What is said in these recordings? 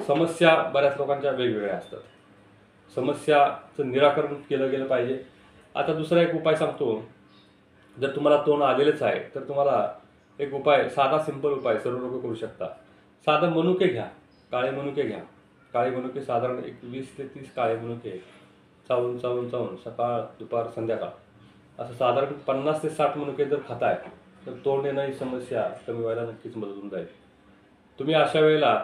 समस्या बऱ्याच लोकांच्या वेगवेगळ्या असतात. समस्याचं निराकरण केलं गेलं पाहिजे. आता दुसरा एक उपाय सांगतो. जर तुम्हाला तोंड आलेलंच आहे तर तुम्हाला एक उपाय, साधा सिंपल उपाय सर्व लोक करू शकता. साधं मनुके घ्या, काळे मनुके घ्या. काळे मनुके साधारण एक 20 ते 30 काळे मनुके चावून चावून चावून सकाळ दुपार संध्याकाळ असं साधारण 50 ते 60 मनुके जर खाताय तर तोंड येणं ही समस्या कमी व्हायला नक्कीच मदत होऊन जाईल. तुम्ही अशा वेळेला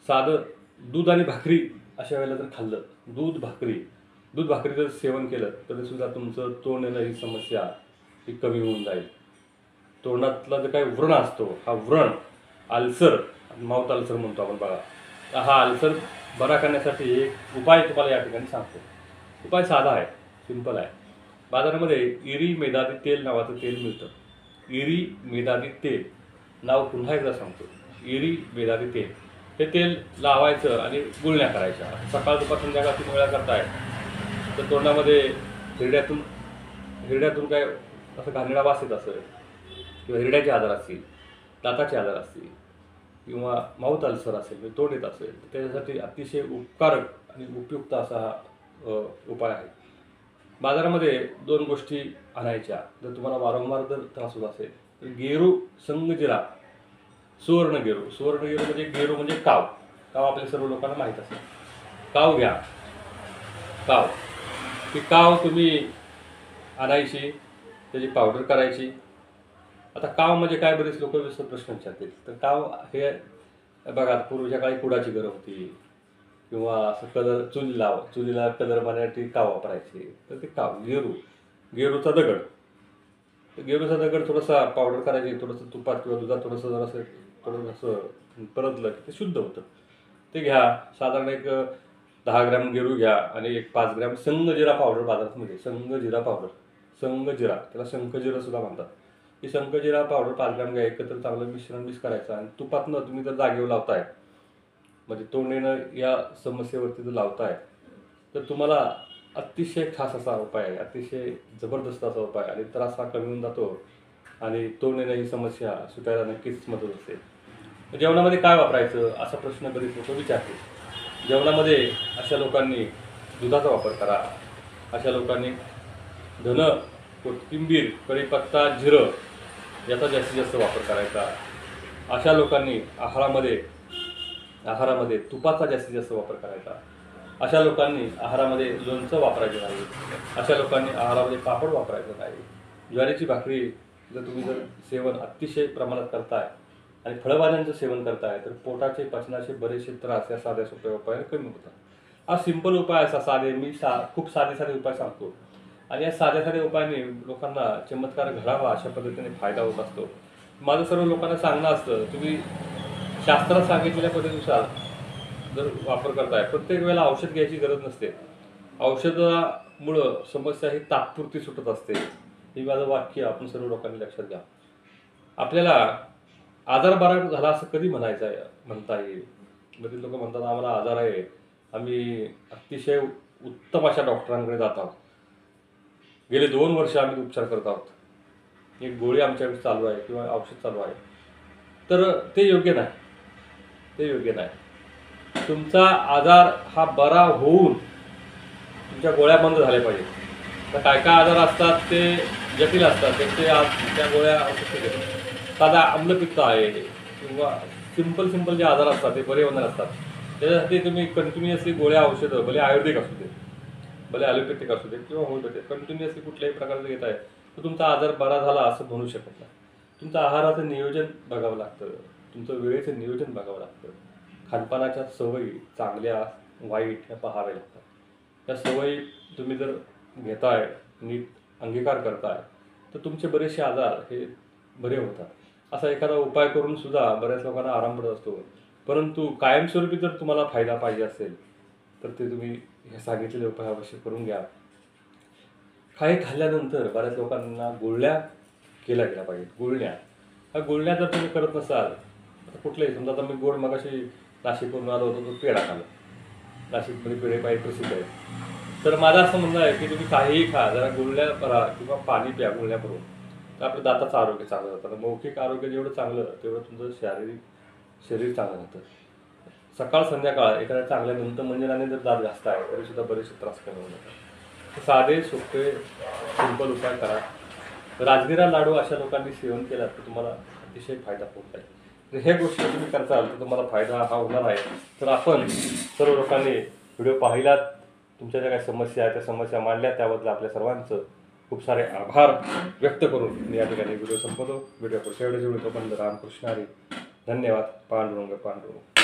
साधं दूध आणि भाकरी अशा वेळेला जर खाल्लं, दूध भाकरी जर सेवन केलं तरी सुद्धा तुमचं तोंड येणं ही समस्या ही कमी होऊन जाईल. तोंडातला जो काही व्रण असतो, हा व्रण अल्सर, माउथ अल्सर म्हणतो आपण बघा, हा अल्सर बरा करण्यासाठी एक उपाय तुम्हाला या ठिकाणी सांगतो. उपाय साधा आहे, सिंपल आहे. बाजारामध्ये इरी मेदादी तेल नावाचं तेल मिळतं. इरी मेदादी तेल नाव पुन्हा एकदा सांगतो, इरी मेदादी तेल. हे तेल लावायचं आणि गुळण्या करायच्या. सकाळ दुपार संध्याकाळ 3 वेळा करताय तर तोंडामध्ये हिरड्यातून काय असं घाणेरडा वास येत असेल किंवा हिरड्याचे आजार असतील, दाताचे आजार असतील किंवा माउथ अल्सर असेल, तोंड येत असेल, तर त्याच्यासाठी अतिशय उपकारक आणि उपयुक्त असा हा उपाय आहे. बाजारामध्ये 2 गोष्टी आणायच्या. जर तुम्हाला वारंवार जर त्रास होत असेल तर गेरू संगजिरा, सुवर्ण गेरू म्हणजे गेरू म्हणजे काव आपल्या सर्व लोकांना माहीत असेल. काव घ्या, ती काव तुम्ही आणायची, त्याची पावडर करायची. आता काव म्हणजे काय, बरेच लोक प्रश्न विचारतील. तर काव हे बघा, पूर्वीच्या काळी कुडाची गरज होती किंवा असं चुलीला कलर मारण्यासाठी काव वापरायची. तर ते काव गेरूचा दगड थोडासा पावडर करायची, थोडंसं तुपात किंवा दुधात थोडंसं असं परतलं की ते शुद्ध होतं. ते घ्या. साधारण एक 10 ग्रॅम गेरू घ्या आणि एक 5 ग्रॅम संगजिरा पावडर बाजारात मिळते. संगजिरा, त्याला शंखजिरा सुद्धा म्हणतात. ही शंखजिरा पावडर 5 ग्रॅम घ्या. एकत्र चांगलं मिश्रण मिक्स करायचं आणि तुपातनं तुम्ही जर जागेवर लावताय, म्हणजे तोंड येणं या समस्येवरती जर लावताय, तर तुम्हाला अतिशय खास असा उपाय आहे, अतिशय जबरदस्त असा उपाय. आणि त्रास हा कमी होऊन जातो आणि तोंड येणं ही समस्या सुटायला नक्कीच मदत होते. जेवणामध्ये काय वापरायचं असा प्रश्न बरेच लोक विचारतील. जेवणामध्ये अशा लोकांनी दुधाचा वापर करा. अशा लोकांनी धन, कोथिंबीर, कढीपत्ता, जिरं याचा जास्तीत जास्त वापर करायचा. अशा लोकांनी आहारामध्ये तुपाचा जास्तीत जास्त वापर करायचा. अशा लोकांनी आहारामध्ये लोणचं वापरायचं नाही. अशा लोकांनी आहारामध्ये पापड वापरायचं नाही. ज्वारीची भाकरी जर सेवन अतिशय प्रमाणात करताय आणि फळभाज्यांचं सेवन करताय तर पोटाचे, पचनाचे बरेचसे त्रास या साध्या सोप्या उपायाने कमी होतात. हा सिंपल उपाय असा मी खूप साधे उपाय सांगतो आणि या साध्या उपायाने लोकांना चमत्कार घडावा अशा पद्धतीने फायदा होत असतो. माझं सर्व लोकांना सांगणं असतं, तुम्ही शास्त्रात सांगितलेल्या पद्धतीनुसार जर वापर करताय, प्रत्येक वेळेला औषध घ्यायची गरज नसते. औषधामुळं समस्या ही तात्पुरती सुटत असते. हे माझं वाक्य आपण सर्व लोकांनी लक्षात घ्या. आपल्याला आजार बरा झाला असं कधी म्हणता येईल. बरेच लोक म्हणतात आम्हाला आजार आहे, आम्ही अतिशय उत्तम अशा डॉक्टरांकडे जात आहोत, गेले 2 वर्ष आम्ही उपचार करत आहोत, एक गोळी आमच्याकडे चालू आहे किंवा औषध चालू आहे. तर ते योग्य नाही. तुमचा आजार हा बरा होऊन तुमच्या गोळ्या बंद झाल्या पाहिजेत. तर काय आजार असतात ते जटिल असतात, त्या गोळ्या औषध घेतात. साधा आम्लपित्त आहे किंवा सिंपल जे आजार असतात ते बरे होणार असतात. त्याच्यासाठी तुम्ही कंटिन्युअसली गोळ्या औषधं, भले आयुर्वेदिक असू दे, भले ॲलोपॅथिक असू दे किंवा होमिओपॅथिक, कंटिन्युअसली कुठल्याही प्रकारचं घेत आहे तर तुमचा आजार बरा झाला असं म्हणू शकत नाही. तुमचं आहाराचं नियोजन बघावं लागतं, तुमचं वेळेचं नियोजन बघावं लागतं. खानपानाच्या सवयी चांगल्या वाईट ह्या पाहाव्या लागतात. त्या सवयी तुम्ही जर घेताय, नीट अंगीकार करताय तर तुमचे बरेचसे आजार हे बरे होतात. असा एखादा उपाय करून सुद्धा बऱ्याच लोकांना आराम पडत असतो. परंतु कायमस्वरूपी जर तुम्हाला फायदा पाहिजे असेल तर ते तुम्ही हे सांगितलेले उपाय अवश्य करून घ्या. काही खाल्ल्यानंतर बऱ्याच लोकांना गुळण्या केल्या गेल्या पाहिजेत. गुळण्या जर तुम्ही करत नसाल तर कुठलेही, समजा आता मी गोड मगाशी नाशिकवरून आलो होतो, तो पेढा खाल्ला. नाशिकमध्ये पेढे पाहिजे प्रसिद्ध आहे. तर माझं असं म्हणणं आहे की तुम्ही काहीही खा, जरा गुळण्या करा किंवा पाणी प्या गुळण्या करून, तर आपल्या दाताचं आरोग्य चांगलं राहतं. मौखिक आरोग्य जेवढं चांगलं तेवढं तुमचं शरीर चांगलं राहतं. सकाळ संध्याकाळ एखाद्या चांगल्या दंतमंजनाने जर दात घासताय तरी सुद्धा बरेचसे त्रास कमी होतात. साधे सोपे सिंपल उपाय करा. राजगिरा लाडू अशा लोकांनी सेवन केला तर तुम्हाला अतिशय फायदा होत आहे. जर ह्या गोष्टी तुम्ही करताल तर तुम्हाला फायदा हा होणार आहे. तर आपण सर्व लोकांनी व्हिडिओ पाहिलात, तुमच्या ज्या काही समस्या आहेत त्या समस्या मांडल्या, त्याबद्दल आपल्या सर्वांचं खूप सारे आभार व्यक्त करून मी या ठिकाणी व्हिडिओ संपवतो. व्हिडिओ पुढच्या व्हिडिओ जोडतो. पण रामकृष्ण हरी. धन्यवाद. पांडुरंग पांडुरंग.